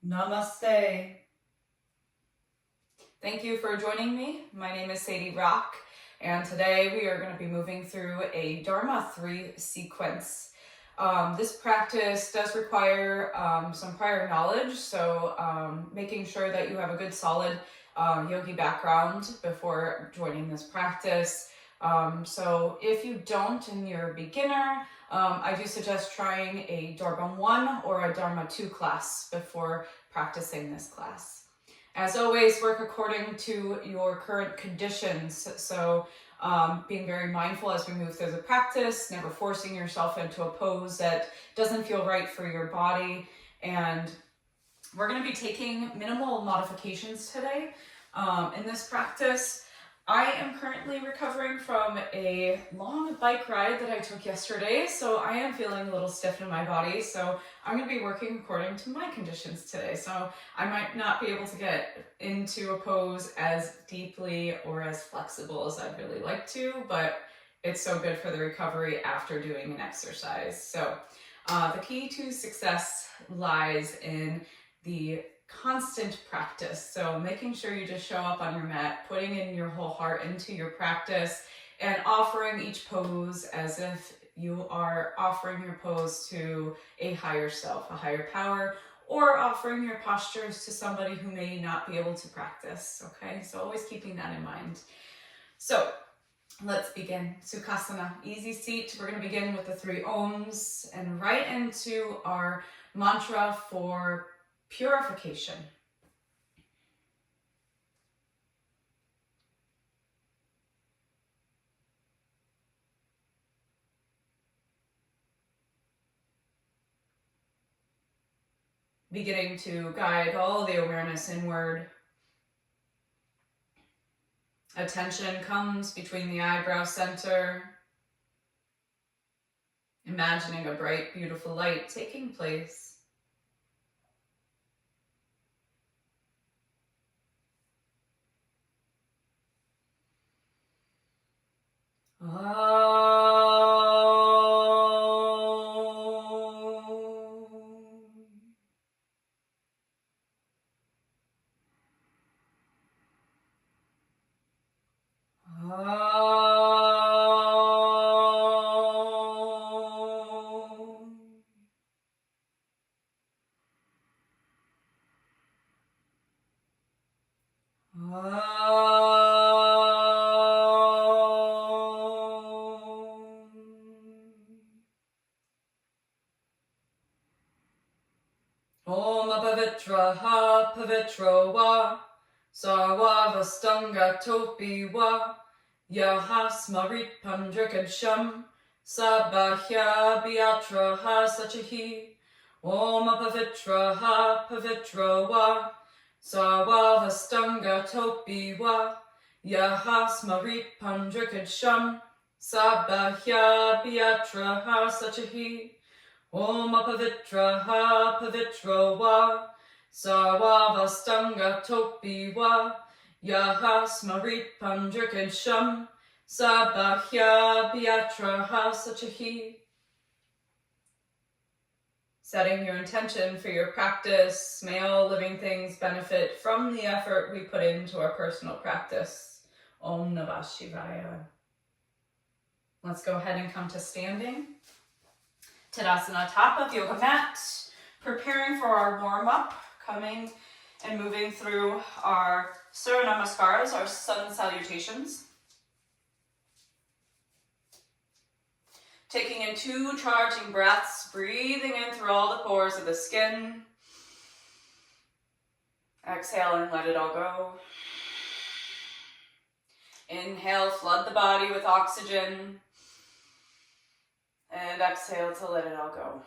Namaste. Thank you for joining me. My name is Sadie Rock, and today we are going to be moving through a Dharma III sequence. This practice does require some prior knowledge, so making sure that you have a good solid yogi background before joining this practice. So if you don't and you're a beginner, I do suggest trying a Dharma I or a Dharma II class before practicing this class. As always, work according to your current conditions. So being very mindful as we move through the practice, never forcing yourself into a pose that doesn't feel right for your body. And we're going to be taking minimal modifications today in this practice. I am currently recovering from a long bike ride that I took yesterday, so I am feeling a little stiff in my body, so I'm going to be working according to my conditions today. So I might not be able to get into a pose as deeply or as flexible as I'd really like to, but it's so good for the recovery after doing an exercise. So the key to success lies in the constant practice. So making sure you just show up on your mat, putting in your whole heart into your practice, and offering each pose as if you are offering your pose to a higher self, a higher power, or offering your postures to somebody who may not be able to practice. Okay, so always keeping that in mind. So let's begin. Sukhasana, easy seat. We're going to begin with the 3 Oms and right into our mantra for purification. Beginning to guide all the awareness inward. Attention comes between the eyebrow center. Imagining a bright, beautiful light taking place. Om apavitraha pavitro va sarva vastanga topi va yaha smarit pandrikadsham sabahya biatraha sachahi. Om apavitraha pavitro va sarva vastanga topi va yaha smarit pandrikadsham sabahya biatraha sachahi. Om apavitraha pavitro va sarva vastanga topi va yaha smarit pandrikadsham sabahya biatraha sachahi. Setting your intention for your practice. May all living things benefit from the effort we put into our personal practice. Om Namah Shivaya. Let's go ahead and come to standing. Tadasana, top of yoga mat, preparing for our warm-up, coming and moving through our Surya Namaskaras, our sun salutations. Taking in 2 charging breaths, breathing in through all the pores of the skin. Exhale and let it all go. Inhale, flood the body with oxygen. And exhale to let it all go.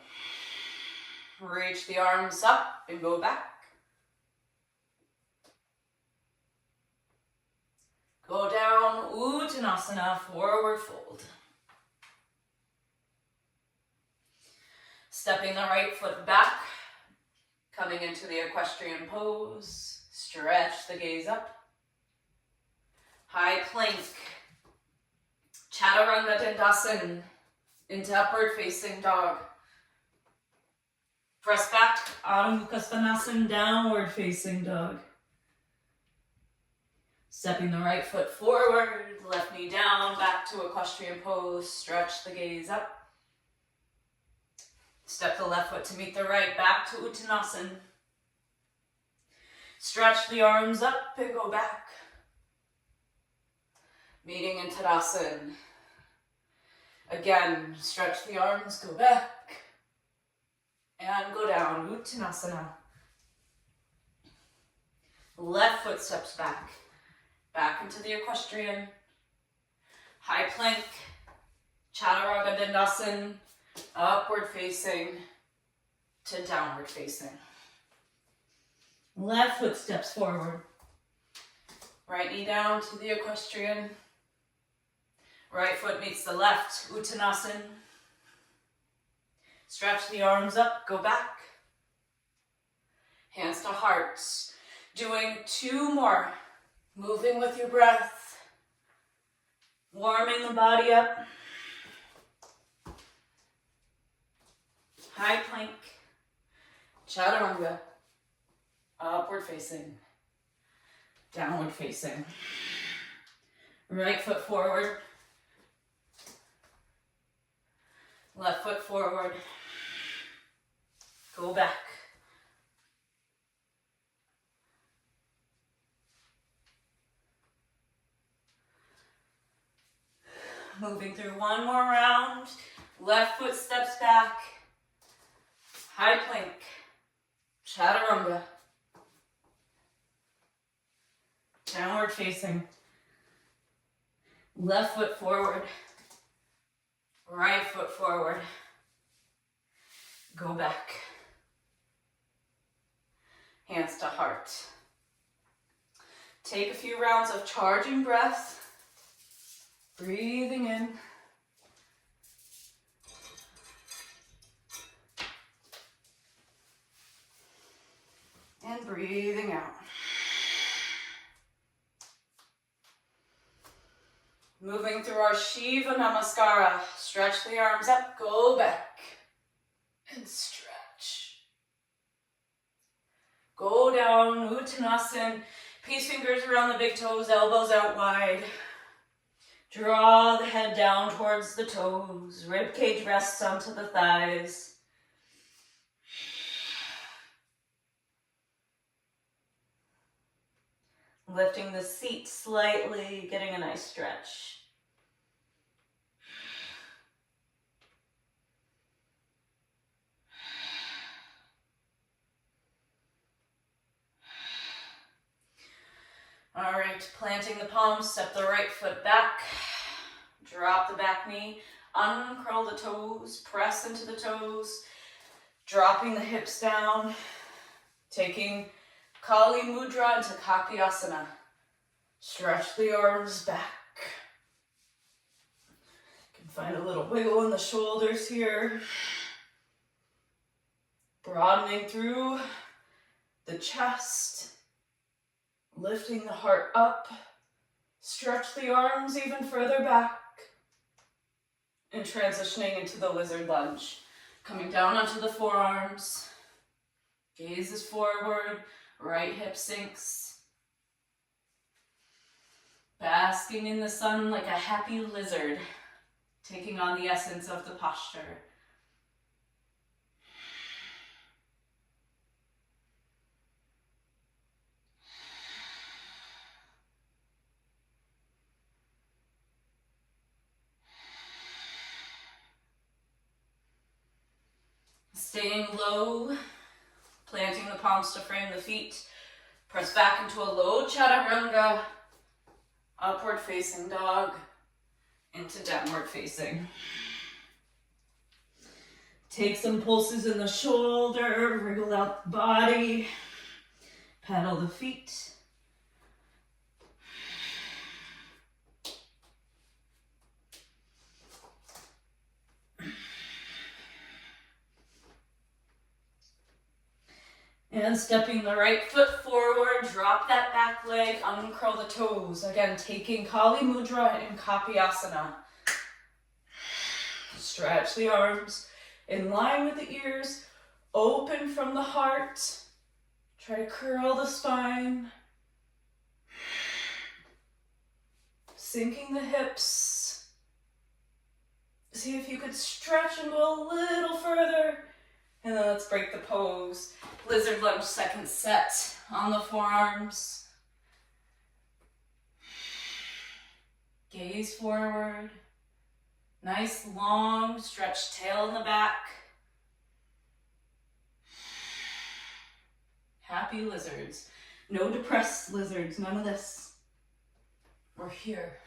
Reach the arms up and go back. Go down, Uttanasana, forward fold. Stepping the right foot back, coming into the equestrian pose. Stretch the gaze up. High plank. Chaturanga Dandasana. Into upward facing dog. Press back, Adho Mukha Svanasana, downward facing dog. Stepping the right foot forward, left knee down, back to equestrian pose, stretch the gaze up. Step the left foot to meet the right, back to Uttanasana. Stretch the arms up and go back. Meeting in Tadasana. Again, stretch the arms, go back. And go down, Uttanasana. Left foot steps back. Back into the equestrian. High plank. Chaturanga Dandasana. Upward facing to downward facing. Left foot steps forward. Right knee down to the equestrian. Right foot meets the left, Uttanasana. Stretch the arms up, go back. Hands to hearts. Doing 2 more. Moving with your breath. Warming the body up. High plank. Chaturanga. Upward facing. Downward facing. Right foot forward. Left foot forward. Go back. Moving through 1 more round. Left foot steps back. High plank. Chaturanga. Downward facing. Left foot forward. Right foot forward. Go back. Hands to heart. Take a few rounds of charging breath. Breathing in. And breathing out. Moving through our Shiva Namaskara. Stretch the arms up, go back. And stretch. Go down, Uttanasana. Peace fingers around the big toes, elbows out wide. Draw the head down towards the toes. Rib cage rests onto the thighs. Lifting the seat slightly, getting a nice stretch. All right, planting the palms, step the right foot back. Drop the back knee, uncurl the toes, press into the toes. Dropping the hips down, taking Kali Mudra into Kakyasana. Stretch the arms back. You can find a little wiggle in the shoulders here. Broadening through the chest. Lifting the heart up. Stretch the arms even further back. And transitioning into the lizard lunge. Coming down onto the forearms. Gaze is forward. Right hip sinks. Basking in the sun like a happy lizard, taking on the essence of the posture. Staying low. Planting the palms to frame the feet. Press back into a low chaturanga. Upward facing dog. Into downward facing. Take some pulses in the shoulder. Wriggle out the body. Paddle the feet. And stepping the right foot forward, drop that back leg, uncurl the toes. Again, taking Kali Mudra in Kapiasana. Stretch the arms in line with the ears, open from the heart. Try to curl the spine. Sinking the hips. See if you could stretch and go a little further. And then let's break the pose. Lizard lunge, second set on the forearms. Gaze forward. Nice long stretched tail in the back. Happy lizards. No depressed lizards, none of this. We're here.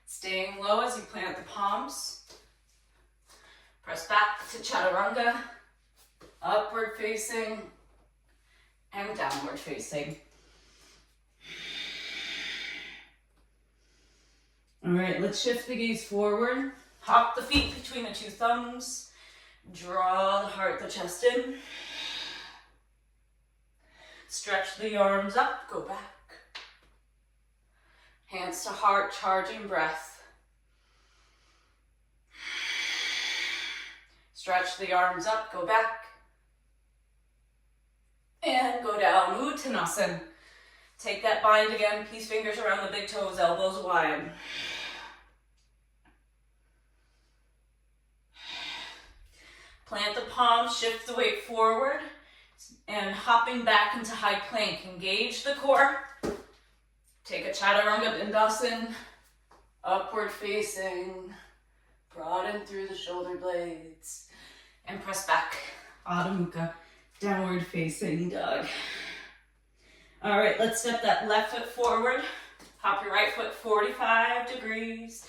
Staying low as you plant the palms. Press back to chaturanga, upward facing and downward facing. All right, let's shift the gaze forward. Hop the feet between the two thumbs. Draw the heart, the chest in. Stretch the arms up, go back. Hands to heart, charging breath. Stretch the arms up, go back. And go down, Uttanasana. Take that bind again, peace fingers around the big toes, elbows wide. Plant the palms, shift the weight forward, and hopping back into high plank. Engage the core. Take a chaturanga bandhasana, upward facing, broaden through the shoulder blades, and press back, Adho Mukha, downward facing dog. All right, let's step that left foot forward. Hop your right foot 45 degrees.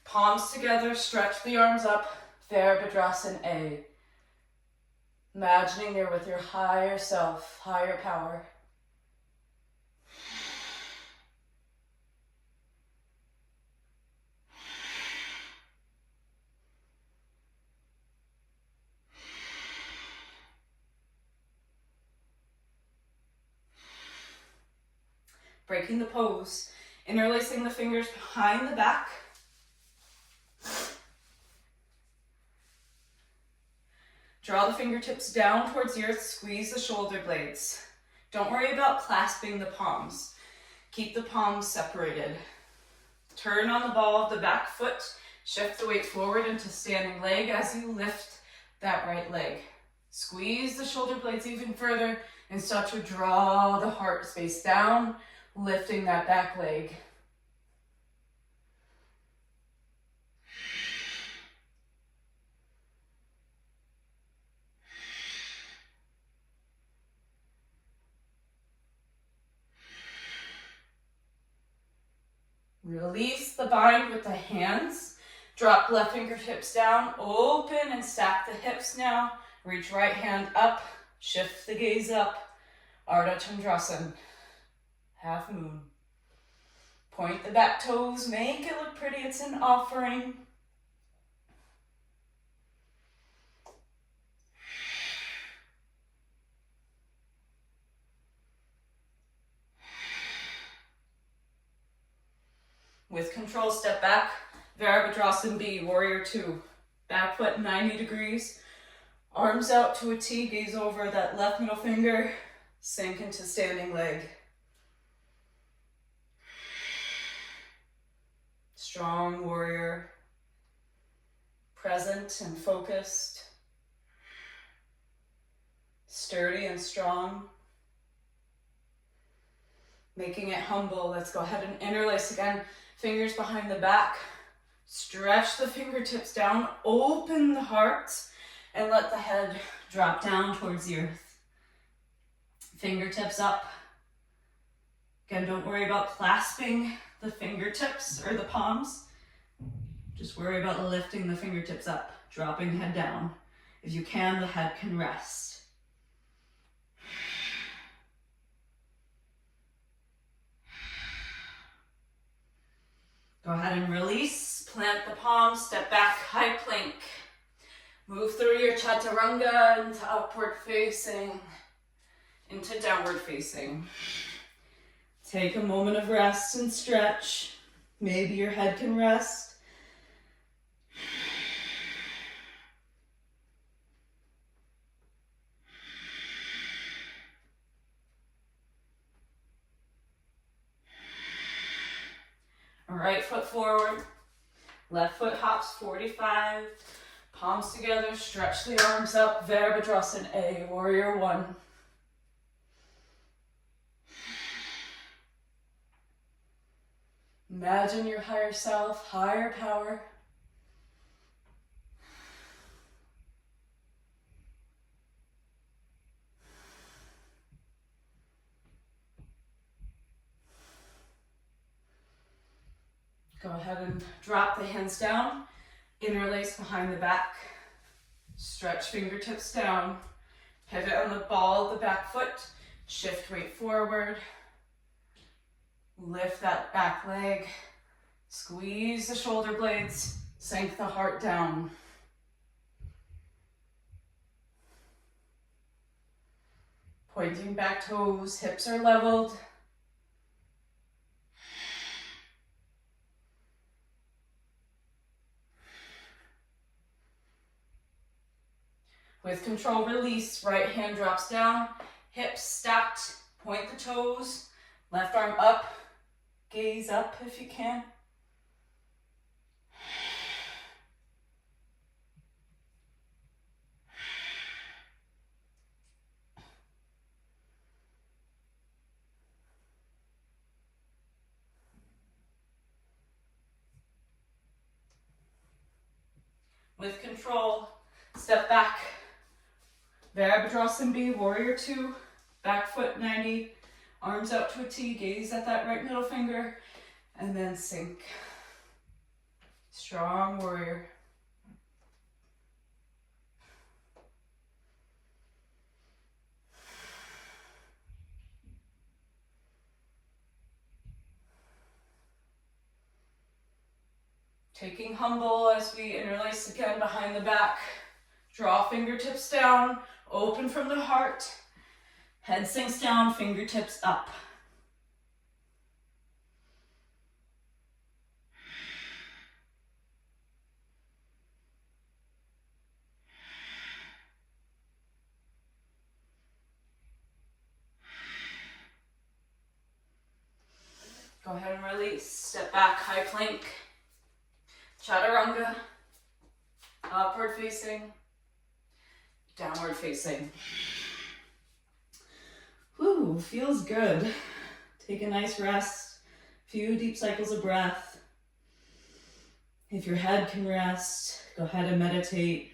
Palms together, stretch the arms up, Virabhadrasana A. Imagining you're with your higher self, higher power. Breaking the pose, interlacing the fingers behind the back. Draw the fingertips down towards the earth, squeeze the shoulder blades. Don't worry about clasping the palms. Keep the palms separated. Turn on the ball of the back foot, shift the weight forward into standing leg as you lift that right leg. Squeeze the shoulder blades even further and start to draw the heart space down, lifting that back leg. Release the bind with the hands. Drop left fingertips down, open and stack the hips now. Reach right hand up, shift the gaze up. Ardha Chandrasana, half moon. Point the back toes, make it look pretty, it's an offering. With control, step back, Virabhadrasana B, Warrior 2. Back foot 90 degrees, arms out to a T, gaze over that left middle finger, sink into standing leg. Strong warrior, present and focused, sturdy and strong. Making it humble, let's go ahead and interlace again. Fingers behind the back, stretch the fingertips down, open the heart, and let the head drop down towards the earth. Fingertips up. Again, don't worry about clasping the fingertips or the palms. Just worry about lifting the fingertips up, dropping head down. If you can, the head can rest. Go ahead and release, plant the palms, step back, high plank. Move through your chaturanga into upward facing, into downward facing. Take a moment of rest and stretch. Maybe your head can rest. Right foot forward, left foot hops 45, palms together, stretch the arms up, Virabhadrasana, warrior one. Imagine your higher self, higher power. Go ahead and drop the hands down, interlace behind the back, stretch fingertips down, pivot on the ball of the back foot, shift weight forward, lift that back leg, squeeze the shoulder blades, sink the heart down. Pointing back toes, hips are leveled. With control, release, right hand drops down, hips stacked, point the toes, left arm up, gaze up if you can. With control, step back, Virabhadrasana, warrior two, back foot 90, arms out to a T, gaze at that right middle finger, and then sink. Strong warrior. Taking humble as we interlace again behind the back. Draw fingertips down, open from the heart. Head sinks down, fingertips up. Go ahead and release. Step back, high plank. Chaturanga. Upward facing. Downward facing. Whew, feels good. Take a nice rest. Few deep cycles of breath. If your head can rest, go ahead and meditate.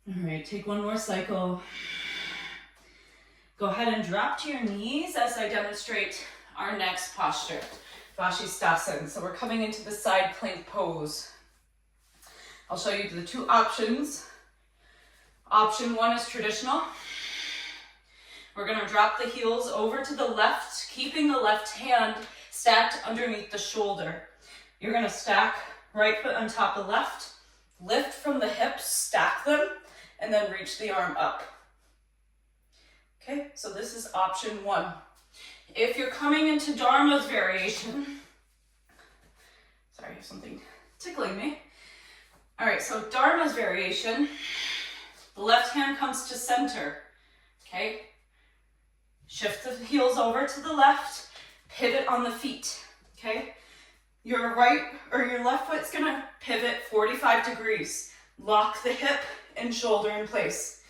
All right, take one more cycle. Go ahead and drop to your knees as I demonstrate our next posture, Vashisthasana. So we're coming into the side plank pose. I'll show you the two options. Option one is traditional. We're going to drop the heels over to the left, keeping the left hand stacked underneath the shoulder. You're going to stack right foot on top of left, lift from the hips, stack them, and then reach the arm up. Okay, so this is option one. If you're coming into Dharma's variation, sorry, I have something tickling me. All right, so Dharma's variation, the left hand comes to center, okay? Shift the heels over to the left, pivot on the feet, okay? Your right or your left foot's gonna pivot 45 degrees. Lock the hip and shoulder in place.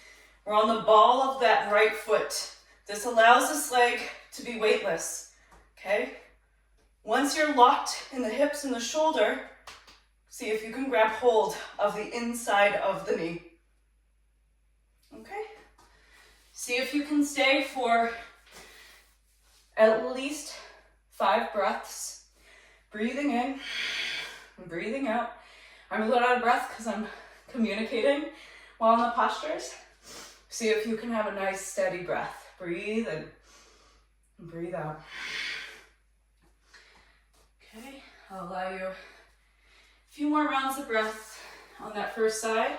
We're on the ball of that right foot. This allows this leg to be weightless, okay? Once you're locked in the hips and the shoulder, see if you can grab hold of the inside of the knee. Okay? See if you can stay for at least 5 breaths. Breathing in and breathing out. I'm a little out of breath because I'm communicating while in the postures. See if you can have a nice steady breath. Breathe in and breathe out. Okay, I'll allow you a few more rounds of breath on that first side.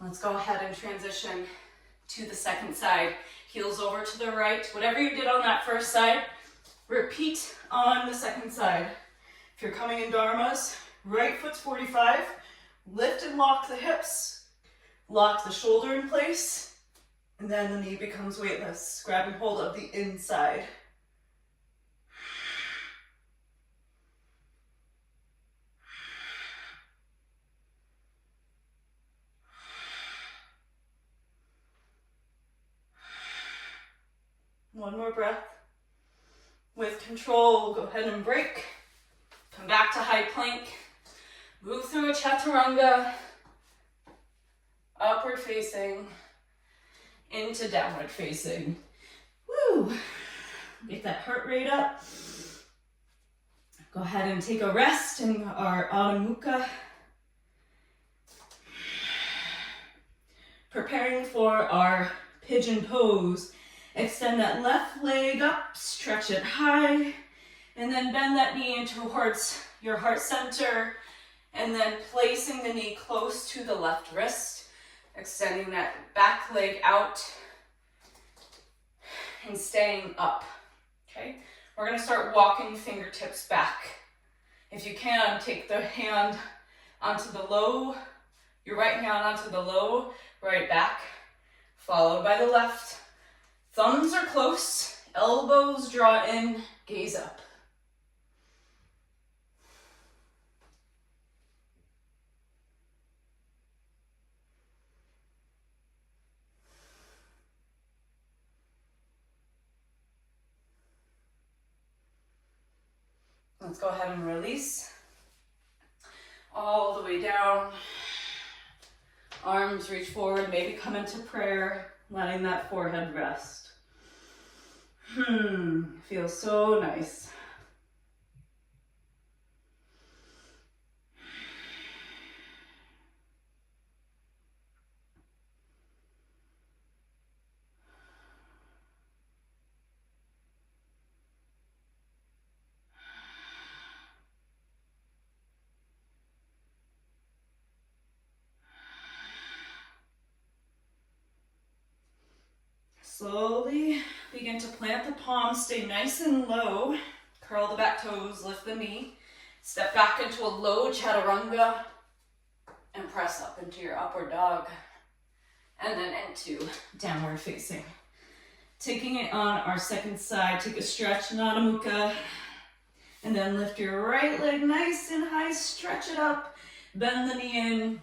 Let's go ahead and transition to the second side. Heels over to the right. Whatever you did on that first side, repeat on the second side. If you're coming in dharmas, right foot's 45, lift and lock the hips, lock the shoulder in place, and then the knee becomes weightless, grabbing hold of the inside. One more breath. With control, go ahead and break. Come back to high plank. Move through a chaturanga. Upward facing. Into downward facing. Woo! Get that heart rate up. Go ahead and take a rest in our Adho Mukha. Preparing for our pigeon pose. Extend that left leg up, stretch it high, and then bend that knee in towards your heart center, and then placing the knee close to the left wrist, extending that back leg out, and staying up, okay? We're gonna start walking fingertips back. If you can, take the hand onto the low, your right hand onto the low, right back, followed by the left. Thumbs are close, elbows draw in, gaze up. Let's go ahead and release. All the way down. Arms reach forward, maybe come into prayer, letting that forehead rest. Feels so nice. Slowly begin to plant the palms, stay nice and low. Curl the back toes, lift the knee. Step back into a low chaturanga and press up into your upward dog. And then into downward facing. Taking it on our second side, take a stretch in Adho Mukha. And then lift your right leg nice and high, stretch it up, bend the knee in,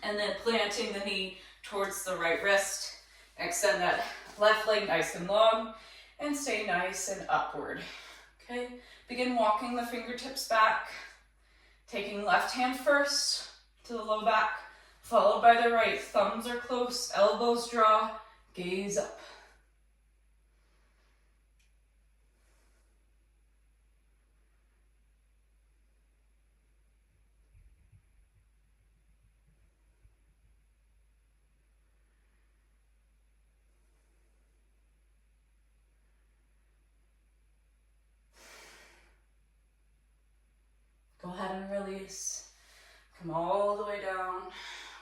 and then planting the knee towards the right wrist. Extend that left leg nice and long and stay nice and upward. Okay, begin walking the fingertips back, taking left hand first to the low back, followed by the right. Thumbs are close, elbows draw, gaze up. Go ahead and release. Come all the way down.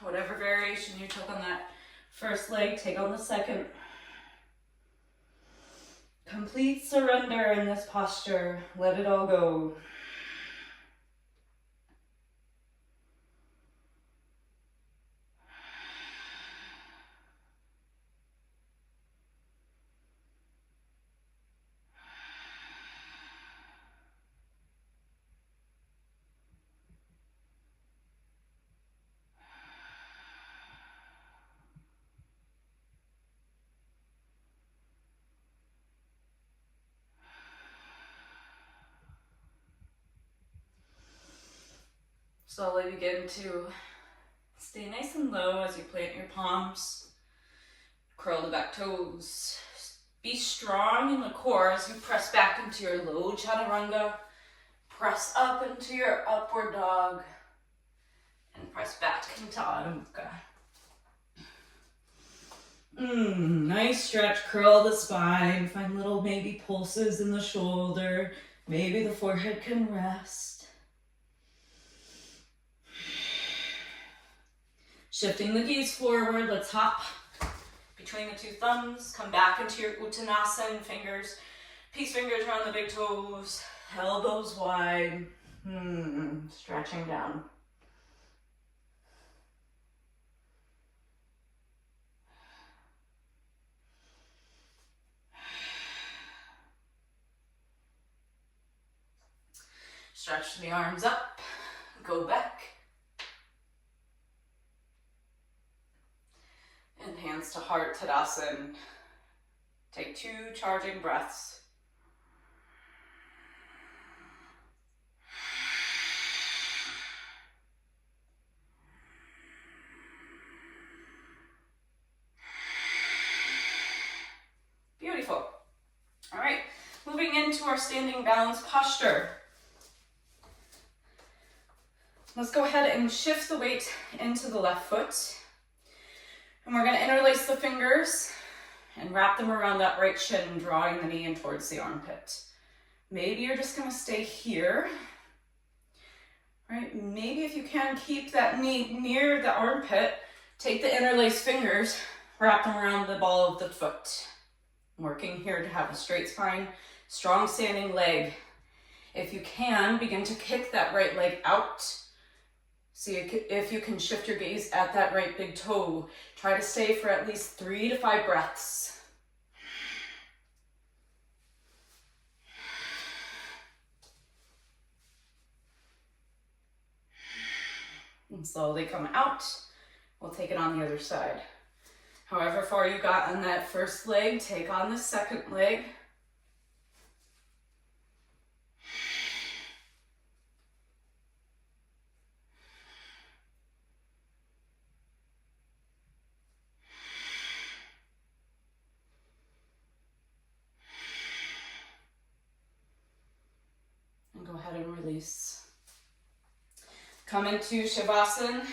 Whatever variation you took on that first leg, take on the second. Complete surrender in this posture. Let it all go. Slowly begin to stay nice and low as you plant your palms. Curl the back toes. Be strong in the core as you press back into your low chaturanga. Press up into your upward dog. And press back into Adho Mukha. Nice stretch. Curl the spine. Find little maybe pulses in the shoulder. Maybe the forehead can rest. Shifting the gaze forward, let's hop between the two thumbs, come back into your Uttanasana, fingers, peace fingers around the big toes, elbows wide, stretching down. Stretch the arms up, go back. And hands to heart, Tadasana. Take 2 charging breaths. Beautiful. All right, moving into our standing balance posture. Let's go ahead and shift the weight into the left foot. And we're going to interlace the fingers and wrap them around that right shin, drawing the knee in towards the armpit. Maybe you're just going to stay here. Right? Maybe if you can keep that knee near the armpit, take the interlaced fingers, wrap them around the ball of the foot. Working here to have a straight spine, strong standing leg. If you can, begin to kick that right leg out. See if you can shift your gaze at that right big toe. Try to stay for at least 3 to 5 breaths. And slowly come out. We'll take it on the other side. However far you got on that first leg, take on the second leg. And go ahead and release. Come into Shavasana.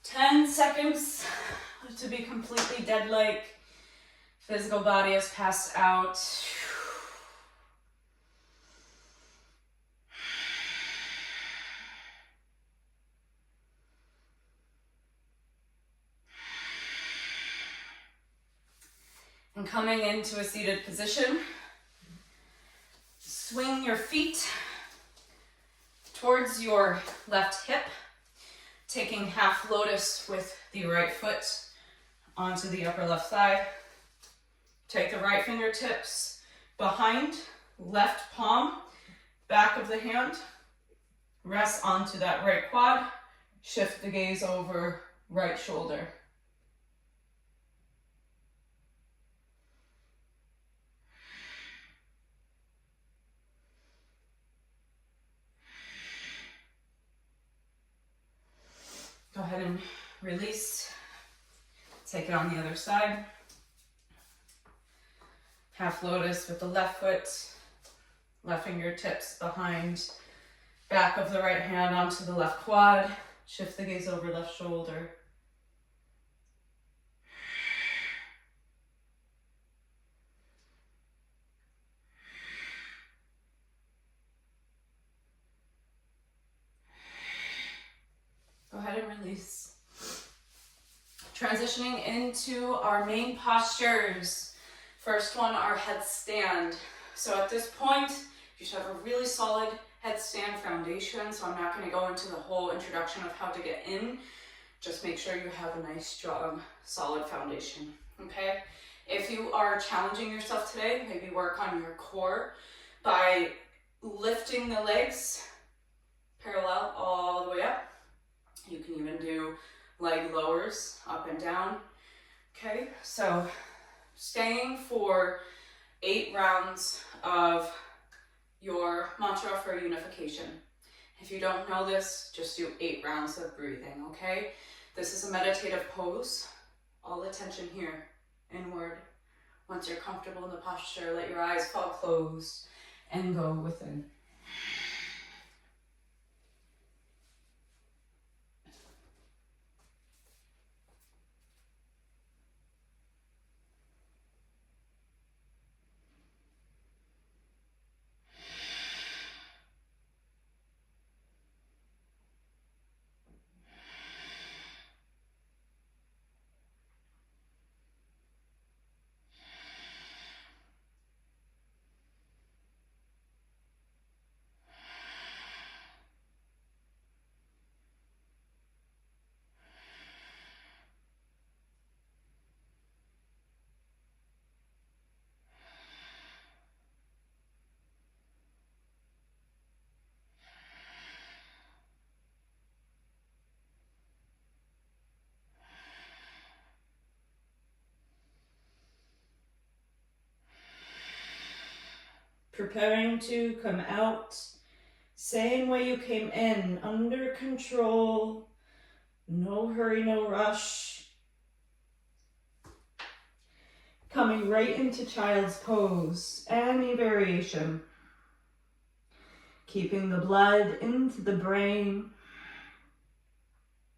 10 seconds to be completely dead-like. Physical body has passed out. And coming into a seated position, swing your feet towards your left hip, taking half lotus with the right foot onto the upper left thigh. Take the right fingertips behind, left palm, back of the hand. Rest onto that right quad. Shift the gaze over right shoulder. Go ahead and release. Take it on the other side. Half lotus with the left foot, left fingertips behind, back of the right hand onto the left quad. Shift the gaze over left shoulder. Go ahead and release. Transitioning into our main postures. First one, our headstand. So at this point, you should have a really solid headstand foundation. So I'm not going to go into the whole introduction of how to get in. Just make sure you have a nice, strong, solid foundation. Okay? If you are challenging yourself today, maybe work on your core by lifting the legs parallel all the way up. You can even do leg lowers up and down. Okay, so staying for 8 rounds of your mantra for unification. If you don't know this, just do 8 rounds of breathing, okay? This is a meditative pose. All attention here, inward. Once you're comfortable in the posture, let your eyes fall closed and go within. Preparing to come out, same way you came in, under control, no hurry, no rush. Coming right into child's pose, any variation. Keeping the blood into the brain.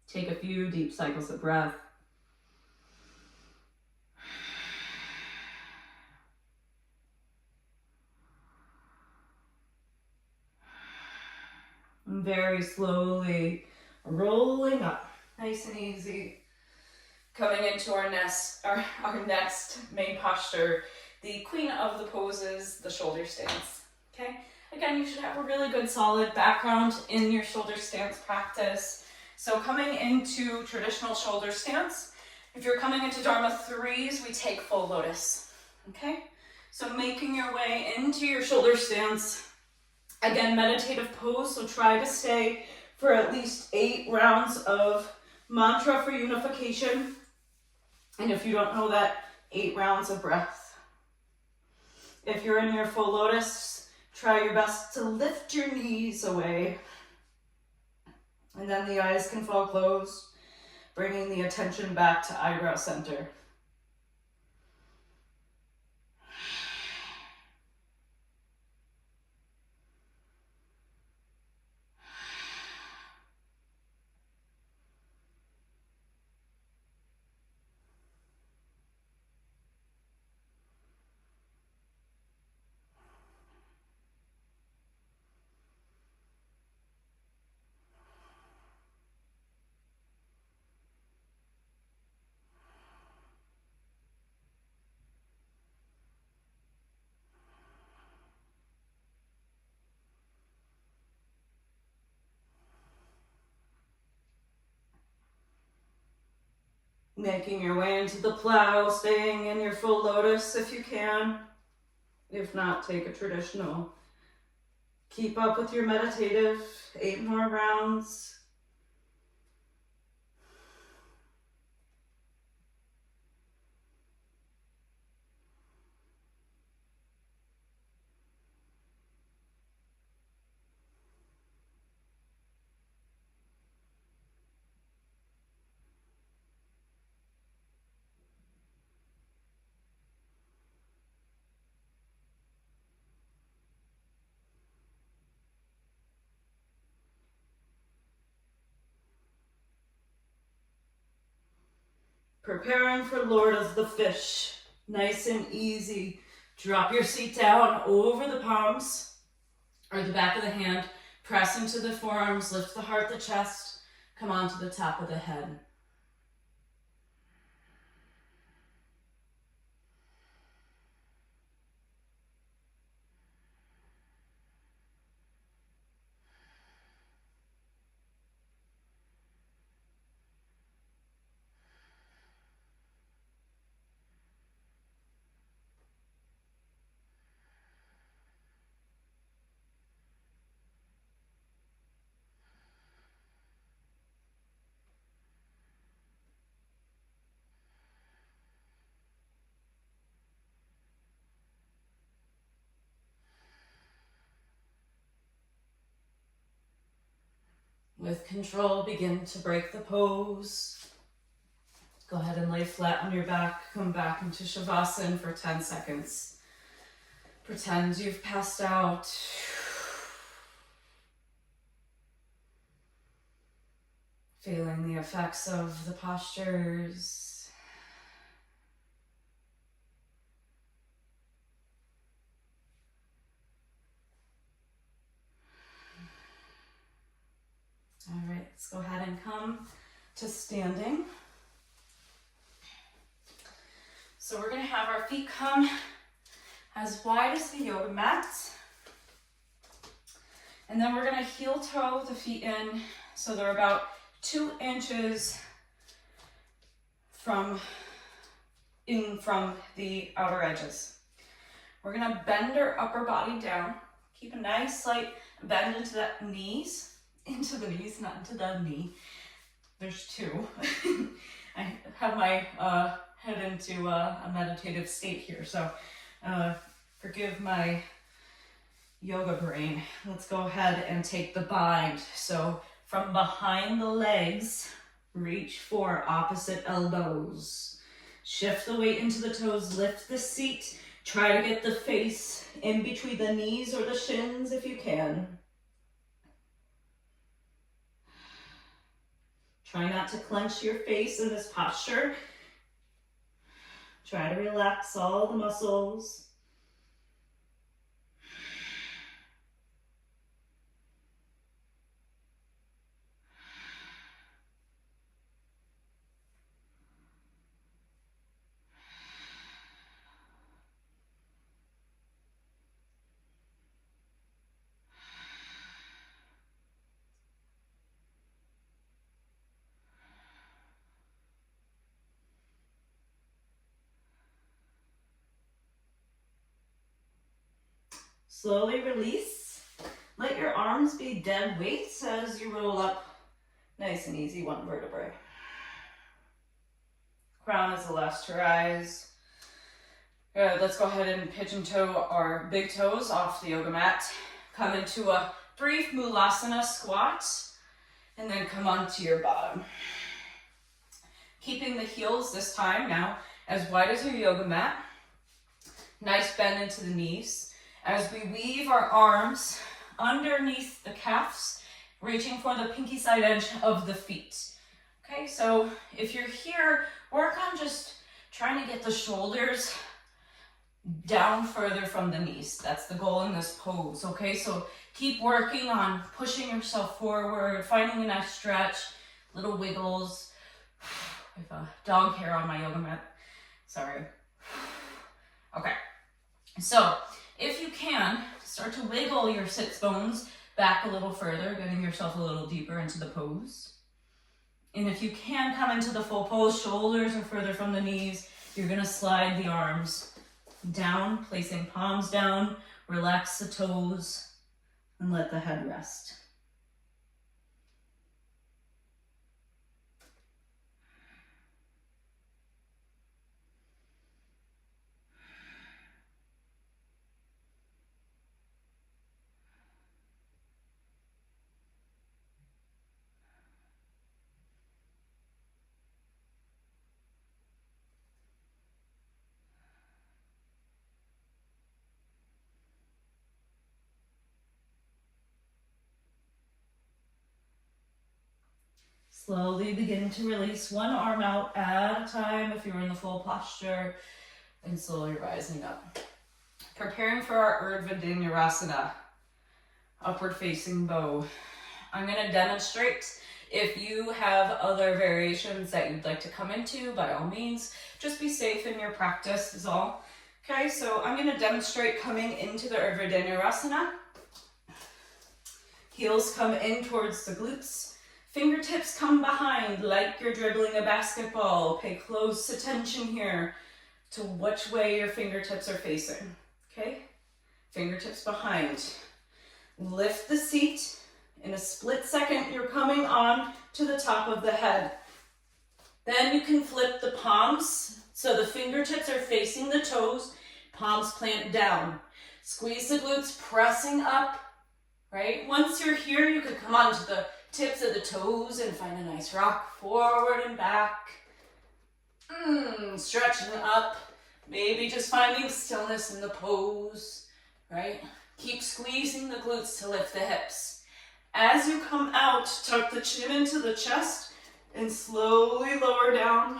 Take a few deep cycles of breath. And very slowly rolling up, nice and easy. Coming into our next main posture, the queen of the poses, the shoulder stance. Okay, again, you should have a really good solid background in your shoulder stance practice. So coming into traditional shoulder stance, if you're coming into Dharma IIIs, we take full lotus. Okay, so making your way into your shoulder stance. Again, meditative pose, so try to stay for at least 8 rounds of mantra for unification. And if you don't know that, 8 rounds of breath. If you're in your full lotus, try your best to lift your knees away. And then the eyes can fall closed, bringing the attention back to eyebrow center. Making your way into the plow, staying in your full lotus if you can. If not, take a traditional. Keep up with your meditative, 8 more rounds. Preparing for Lord of the Fish. Nice and easy. Drop your seat down over the palms or the back of the hand. Press into the forearms, lift the heart, the chest. Come onto the top of the head. With control, begin to break the pose. Go ahead and lay flat on your back. Come back into Shavasana for 10 seconds. Pretend you've passed out. Feeling the effects of the postures. All right, let's go ahead and come to standing. So we're going to have our feet come as wide as the yoga mat. And then we're going to heel toe the feet in so they're about 2 inches from the outer edges. We're going to bend our upper body down. Keep a nice slight bend into the knees. Into the knees, not into the knee. There's 2. I have my head into a meditative state here, so forgive my yoga brain. Let's go ahead and take the bind. So from behind the legs, reach for opposite elbows. Shift the weight into the toes, lift the seat. Try to get the face in between the knees or the shins if you can. Try not to clench your face in this posture. Try to relax all the muscles. Slowly release. Let your arms be dead weight as you roll up nice and easy, one vertebrae. Crown is the last to rise. Good, let's go ahead and pigeon toe our big toes off the yoga mat. Come into a brief mulasana squat, and then come onto your bottom. Keeping the heels this time now as wide as your yoga mat. Nice bend into the knees. As we weave our arms underneath the calves, reaching for the pinky side edge of the feet. Okay, so if you're here, work on just trying to get the shoulders down further from the knees. That's the goal in this pose, okay? So keep working on pushing yourself forward, finding a nice stretch, little wiggles. I have a dog hair on my yoga mat. Sorry. Okay, so if you can, start to wiggle your sits bones back a little further, getting yourself a little deeper into the pose. And if you can come into the full pose, shoulders are further from the knees, you're gonna slide the arms down, placing palms down, relax the toes, and let the head rest. Slowly begin to release one arm out at a time if you're in the full posture, and slowly rising up. Preparing for our Urdhva Dhanurasana, upward facing bow. I'm going to demonstrate. If you have other variations that you'd like to come into, by all means, just be safe in your practice is all. Okay, so I'm going to demonstrate coming into the Urdhva Dhanurasana. Heels come in towards the glutes. Fingertips come behind like you're dribbling a basketball. Pay close attention here to which way your fingertips are facing. Okay? Fingertips behind. Lift the seat. In a split second, you're coming on to the top of the head. Then you can flip the palms so the fingertips are facing the toes. Palms plant down. Squeeze the glutes, pressing up. Right? Once you're here, you can come on to the tips of the toes and find a nice rock forward and back. Stretching up, maybe just finding stillness in the pose, right? Keep squeezing the glutes to lift the hips. As you come out, tuck the chin into the chest and slowly lower down,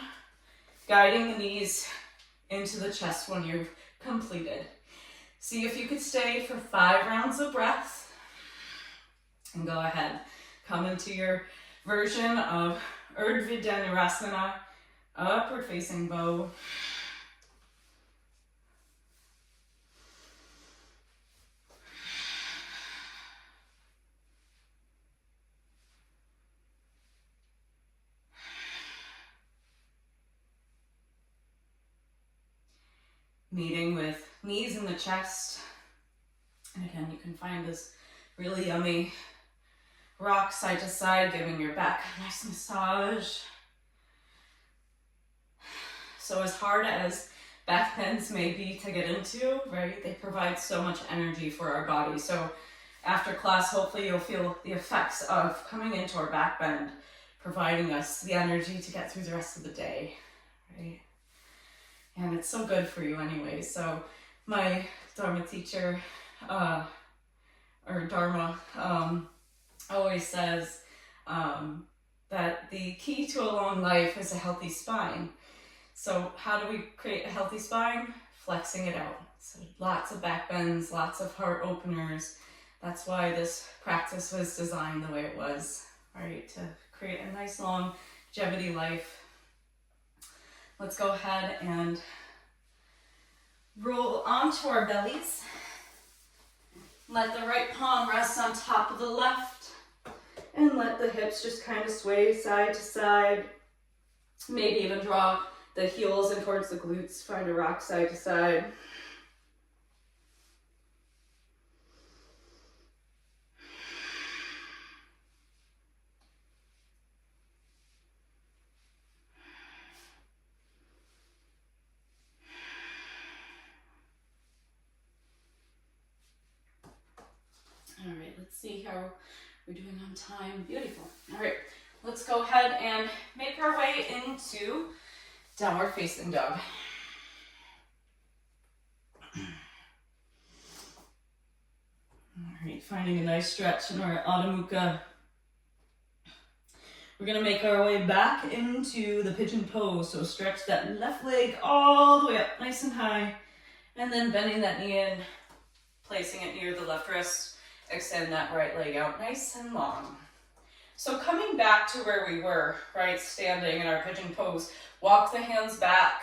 guiding the knees into the chest when you've completed. See if you could stay for 5 rounds of breath. And go ahead. Come into your version of Urdhva Dhanurasana, upward facing bow. Meeting with knees in the chest. And again, you can find this really yummy rock side to side, giving your back a nice massage. So as hard as back bends may be to get into, right? They provide so much energy for our body. So after class, hopefully you'll feel the effects of coming into our back bend, providing us the energy to get through the rest of the day, right? And it's so good for you anyway. So my Dharma teacher, or Dharma, always says that the key to a long life is a healthy spine. So how do we create a healthy spine? Flexing it out. So lots of back bends, lots of heart openers. That's why this practice was designed the way it was, right? To create a nice longevity life. Let's go ahead and roll onto our bellies. Let the right palm rest on top of the left. And let the hips just kind of sway side to side. Maybe even draw the heels in towards the glutes. Find a rock side to side. All right, let's see how we're doing on time. Beautiful. All right, let's go ahead and make our way into downward facing dog. All right, finding a nice stretch in our Adho Mukha. We're gonna make our way back into the pigeon pose. So stretch that left leg all the way up, nice and high. And then bending that knee in, placing it near the left wrist. Extend that right leg out nice and long. So coming back to where we were, right, standing in our pigeon pose, walk the hands back.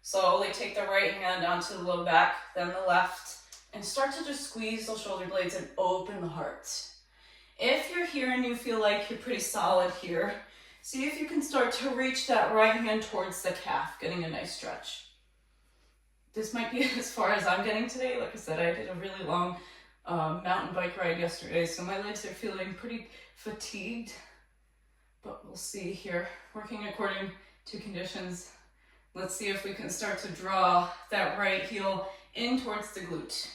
Slowly take the right hand onto the low back, then the left, and start to just squeeze those shoulder blades and open the heart. If you're here and you feel like you're pretty solid here, see if you can start to reach that right hand towards the calf, getting a nice stretch. This might be as far as I'm getting today. Like I said, I did a really long mountain bike ride yesterday, so my legs are feeling pretty fatigued, but we'll see here. Working according to conditions. Let's see if we can start to draw that right heel in towards the glute.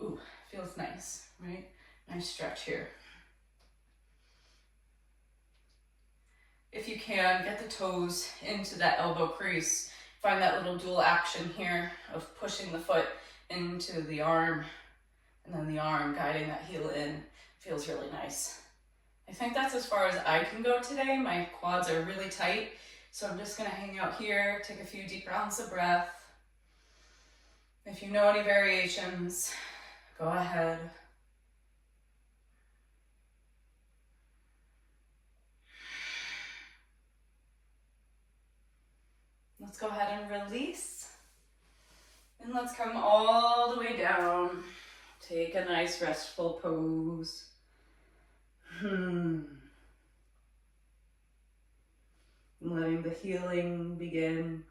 Ooh, feels nice, right? Nice stretch here. If you can, get the toes into that elbow crease. Find that little dual action here of pushing the foot into the arm and then the arm guiding that heel in. Feels really nice. I think that's as far as I can go today. My quads are really tight, so I'm just gonna hang out here, take a few deep rounds of breath. If you know any variations, go ahead. Let's go ahead and release. And let's come all the way down. Take a nice restful pose. Letting the healing begin.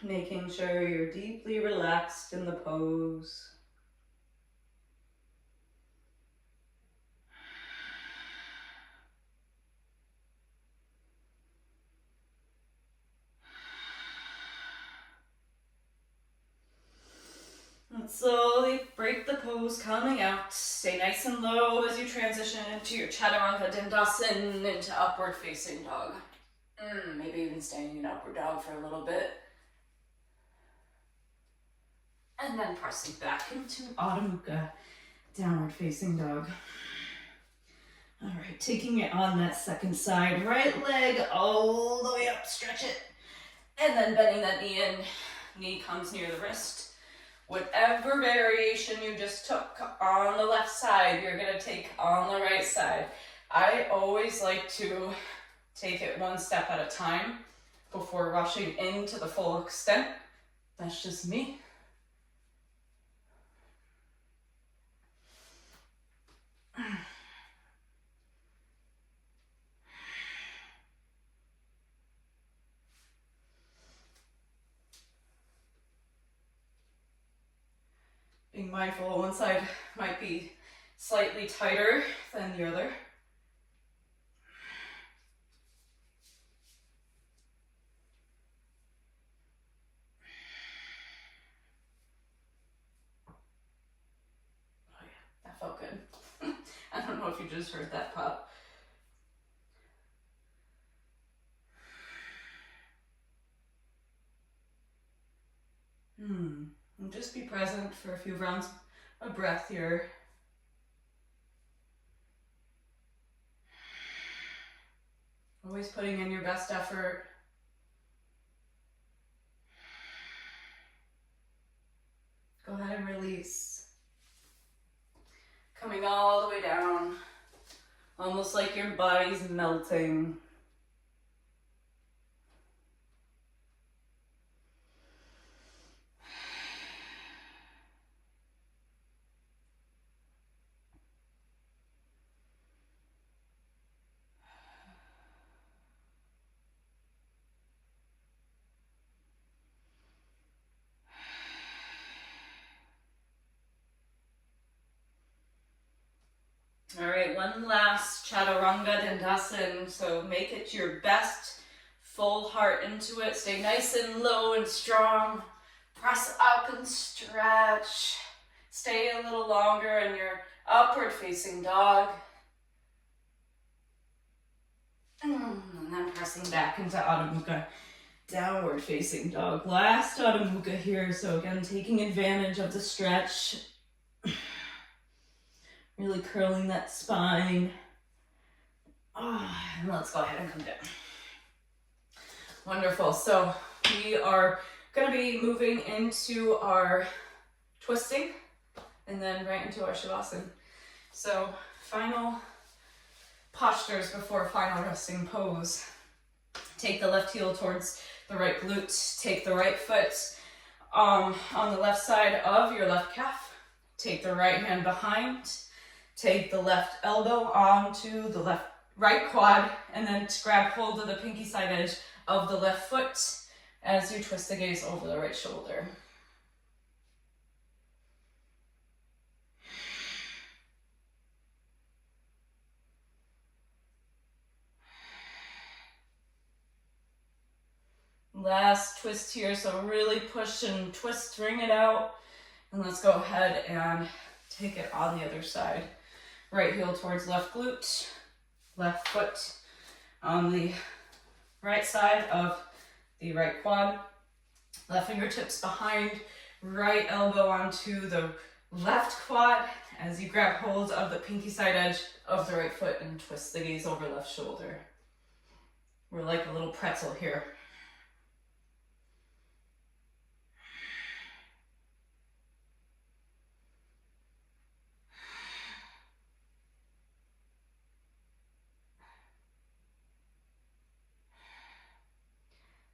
Making sure you're deeply relaxed in the pose. Let's slowly break the pose, coming out. Stay nice and low as you transition into your Chaturanga Dandasana, into upward facing dog. Maybe even staying in upward dog for a little bit. And then pressing back into Adho Mukha, downward facing dog. All right, taking it on that second side. Right leg all the way up, stretch it. And then bending that knee in. Knee comes near the wrist. Whatever variation you just took on the left side, you're gonna take on the right side. I always like to take it one step at a time before rushing into the full extent. That's just me. Being mindful, one side might be slightly tighter than the other. if you just heard that pop. And just be present for a few rounds of breath here. Always putting in your best effort. Go ahead and release. Coming all the way down, almost like your body's melting. All right, one last Chaturanga Dandasana. So make it your best, full heart into it. Stay nice and low and strong. Press up and stretch. Stay a little longer in your upward facing dog. And then pressing back into Adho Mukha, downward facing dog. Last Adho Mukha here. So again, taking advantage of the stretch. Really curling that spine. And let's go ahead and come down. Wonderful. So we are going to be moving into our twisting and then right into our Shavasana. So final postures before final resting pose. Take the left heel towards the right glute. Take the right foot on the left side of your left calf. Take the right hand behind. Take the left elbow onto the right quad, and then grab hold of the pinky side edge of the left foot as you twist the gaze over the right shoulder. Last twist here, so really push and twist, wring it out, and let's go ahead and take it on the other side. Right heel towards left glute, left foot on the right side of the right quad, left fingertips behind, right elbow onto the left quad as you grab hold of the pinky side edge of the right foot and twist the gaze over left shoulder. We're like a little pretzel here.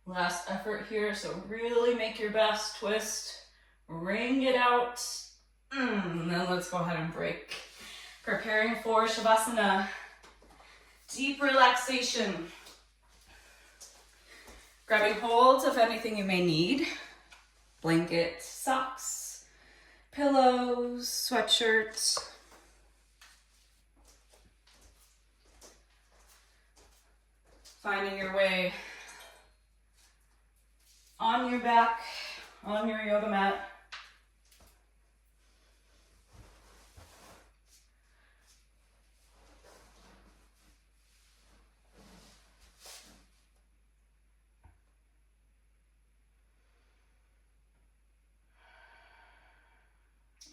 Last effort here, so really make your best twist, wring it out, and then let's go ahead and break. Preparing for Shavasana, deep relaxation. Grabbing hold of anything you may need, blanket, socks, pillows, sweatshirts. Finding your way on your back, on your yoga mat.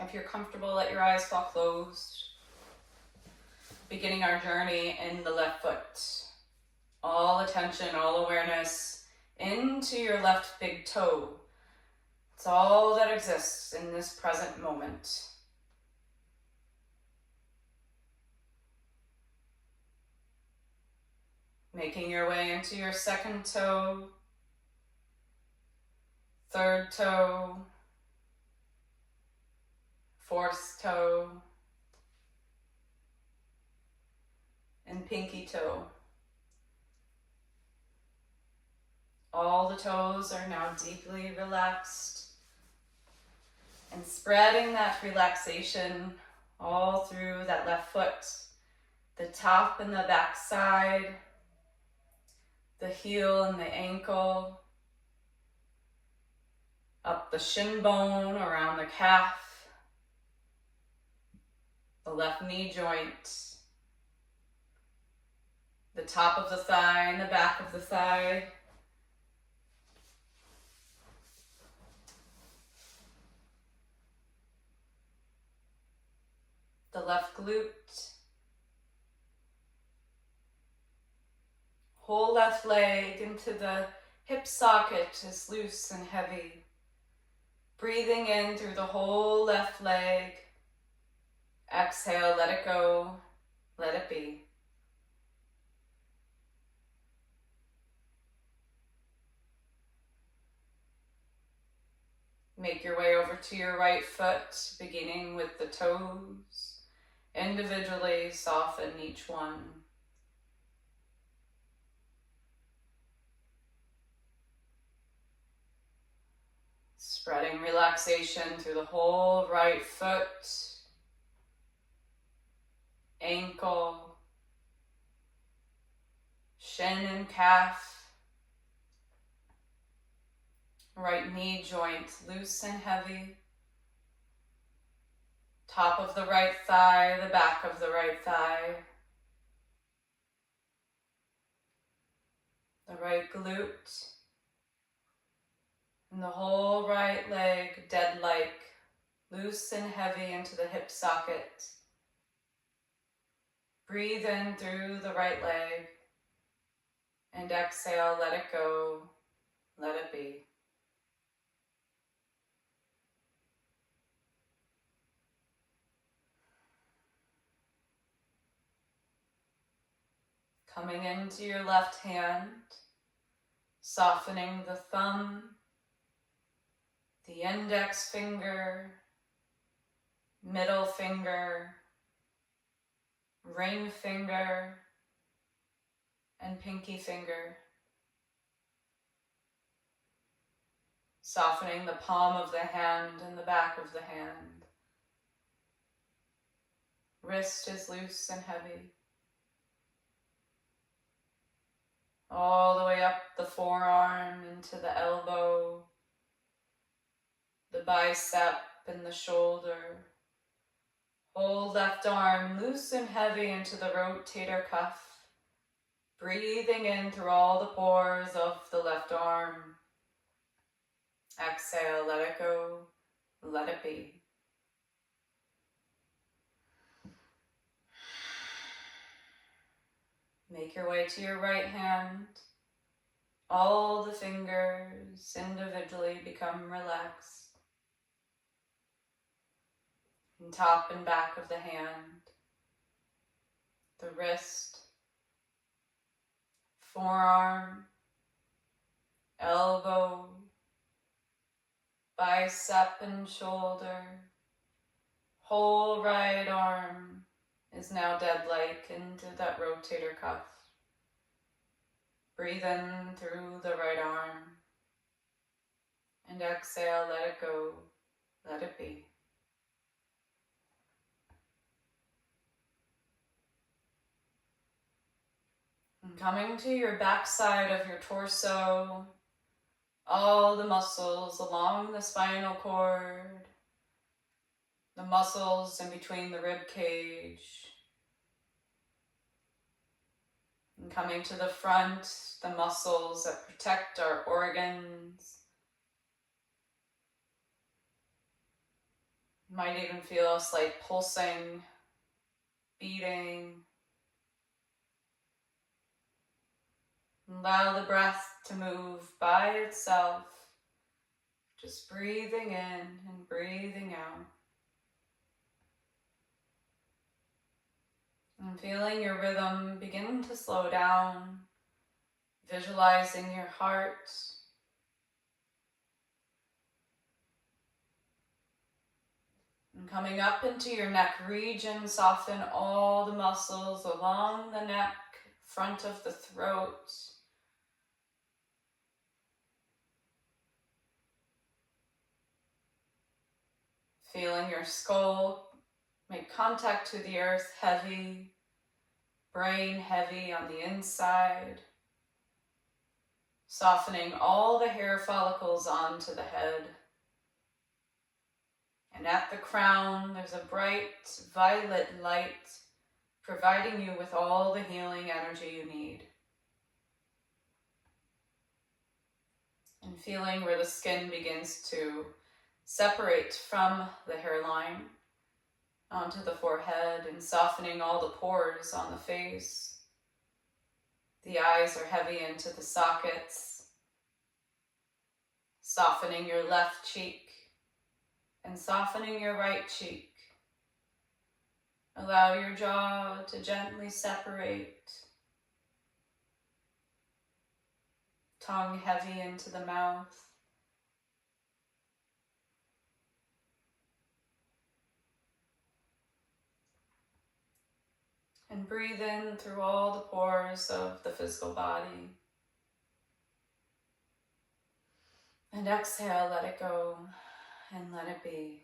If you're comfortable, let your eyes fall closed. Beginning our journey in the left foot. All attention, all awareness into your left big toe. It's all that exists in this present moment. Making your way into your second toe, third toe, fourth toe, and pinky toe. All the toes are now deeply relaxed and spreading that relaxation all through that left foot, the top and the back side, the heel and the ankle, up the shin bone, around the calf, the left knee joint, the top of the thigh and the back of the thigh. The left glute. Whole left leg into the hip socket is loose and heavy. Breathing in through the whole left leg. Exhale, let it go, let it be. Make your way over to your right foot, beginning with the toes. Individually soften each one. Spreading relaxation through the whole right foot, ankle, shin and calf. Right knee joint loose and heavy. Top of the right thigh, the back of the right thigh. The right glute. And the whole right leg, dead-like, loose and heavy into the hip socket. Breathe in through the right leg. And exhale, let it go, let it be. Coming into your left hand, softening the thumb, the index finger, middle finger, ring finger, and pinky finger. Softening the palm of the hand and the back of the hand. Wrist is loose and heavy. All the way up the forearm into the elbow, the bicep and the shoulder. Whole left arm loose and heavy into the rotator cuff. Breathing in through all the pores of the left arm. Exhale, let it go, let it be. Make your way to your right hand. All the fingers individually become relaxed. And top and back of the hand, the wrist, forearm, elbow, bicep and shoulder. Whole right arm is now dead-like into that rotator cuff. Breathe in through the right arm. And exhale, let it go, let it be. And coming to your back side of your torso, all the muscles along the spinal cord, the muscles in between the rib cage. And coming to the front, the muscles that protect our organs. You might even feel a slight pulsing, beating. Allow the breath to move by itself, just breathing in and breathing out. And feeling your rhythm begin to slow down, visualizing your heart. And coming up into your neck region, soften all the muscles along the neck, front of the throat. Feeling your skull make contact to the earth, heavy, brain heavy on the inside. Softening all the hair follicles onto the head. And at the crown, there's a bright violet light providing you with all the healing energy you need. And feeling where the skin begins to separate from the hairline onto the forehead and softening all the pores on the face. The eyes are heavy into the sockets, softening your left cheek and softening your right cheek. Allow your jaw to gently separate. Tongue heavy into the mouth. And breathe in through all the pores of the physical body. And exhale, let it go and let it be.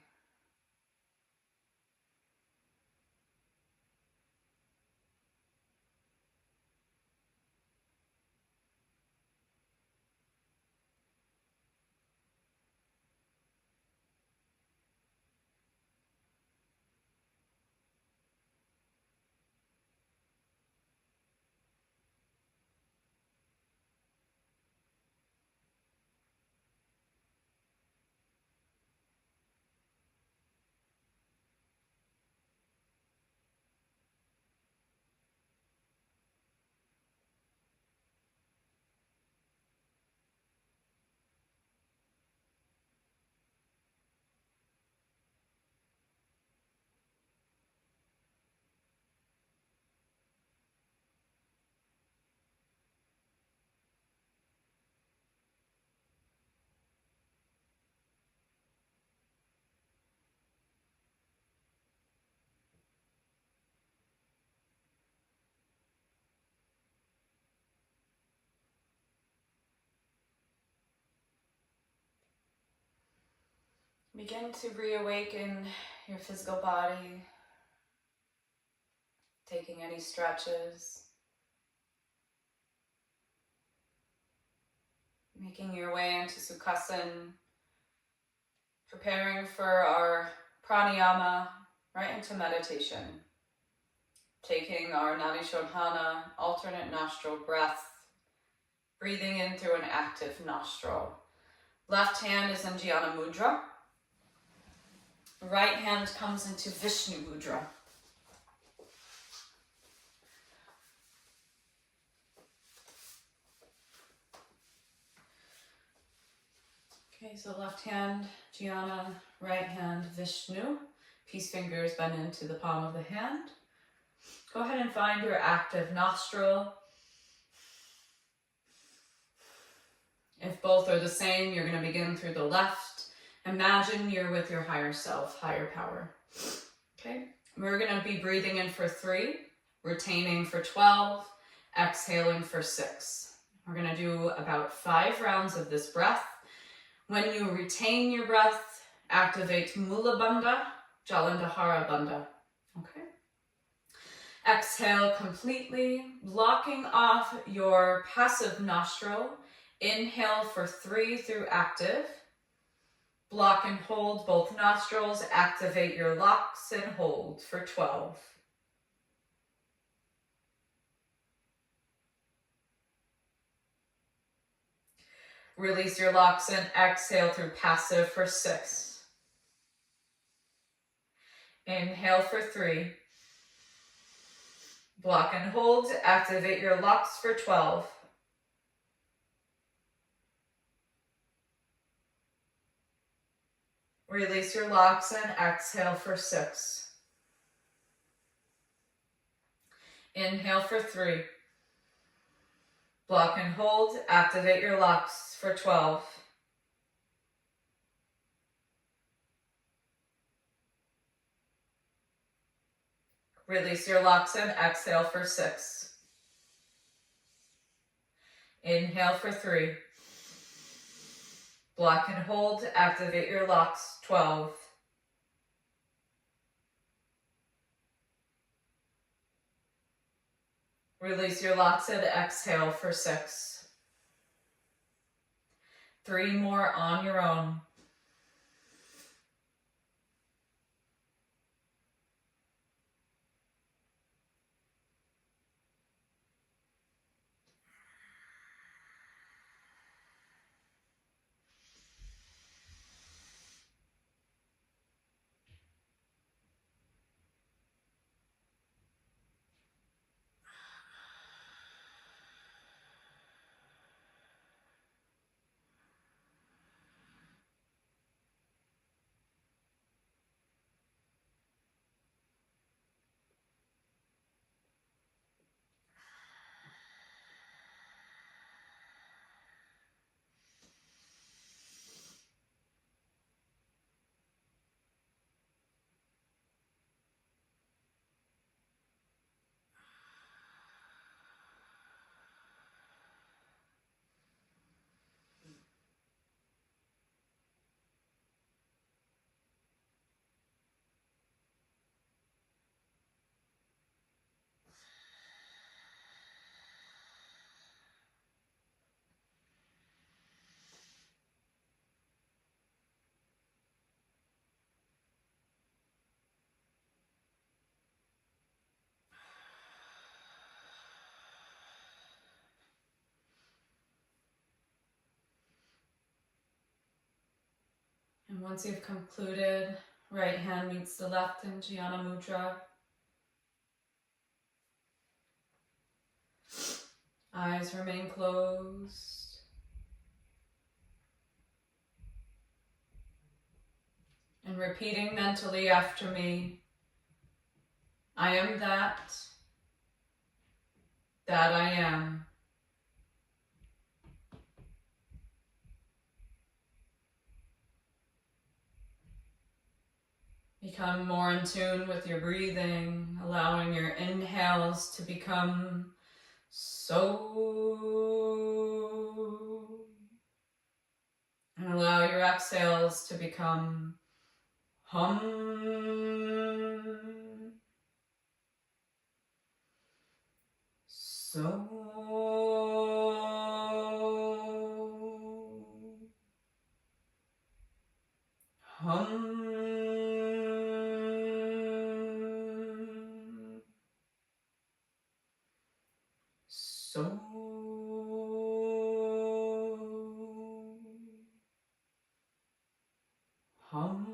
Begin to reawaken your physical body, taking any stretches, making your way into Sukhasana, preparing for our Pranayama, right into meditation, taking our Nadi Shodhana, alternate nostril breath, breathing in through an active nostril. Left hand is in Jnana Mudra. Right hand comes into Vishnu Mudra. Okay, so left hand, Jnana, right hand, Vishnu. Peace fingers bend into the palm of the hand. Go ahead and find your active nostril. If both are the same, you're going to begin through the left. Imagine you're with your higher self, higher power. Okay, we're going to be breathing in for 3, retaining for 12, exhaling for 6. We're going to do about 5 rounds of this breath. When you retain your breath, activate Mula Bandha, Jalandhara Bandha. Okay. Exhale completely, blocking off your passive nostril. Inhale for 3 through active. Block and hold both nostrils. Activate your locks and hold for 12. Release your locks and exhale through passive for 6. Inhale for 3. Block and hold. Activate your locks for 12. Release your locks and exhale for 6. Inhale for 3. Block and hold. Activate your locks for 12. Release your locks and exhale for 6. Inhale for 3. Block and hold. Activate your locks. 12. Release your locks and exhale for 6. 3 more on your own. And once you've concluded, right hand meets the left in Jnana Mudra. Eyes remain closed. And repeating mentally after me, I am that I am. Become more in tune with your breathing, allowing your inhales to become so, and allow your exhales to become hum, so, hum, so, hum,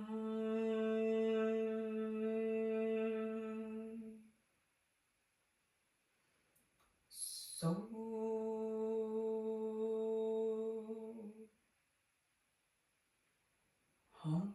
so, hum,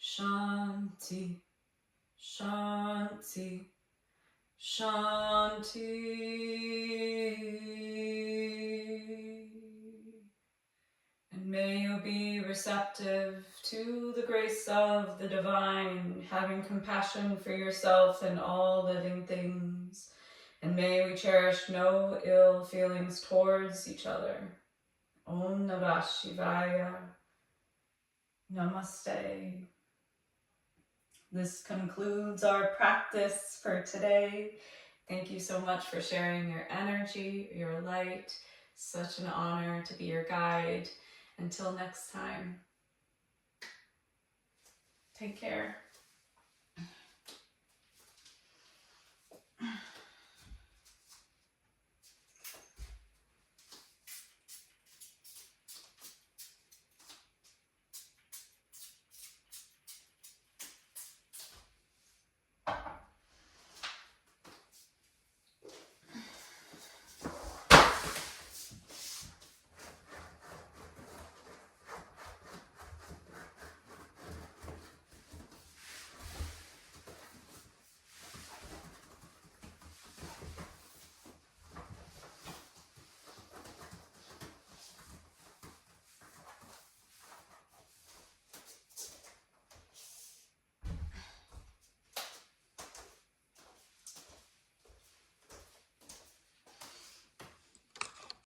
Shanti, Shanti, Shanti. And may you be receptive to the grace of the divine, having compassion for yourself and all living things. And may we cherish no ill feelings towards each other. Om Namah Shivaya. Namaste. This concludes our practice for today. Thank you so much for sharing your energy, your light. Such an honor to be your guide. Until next time, take care.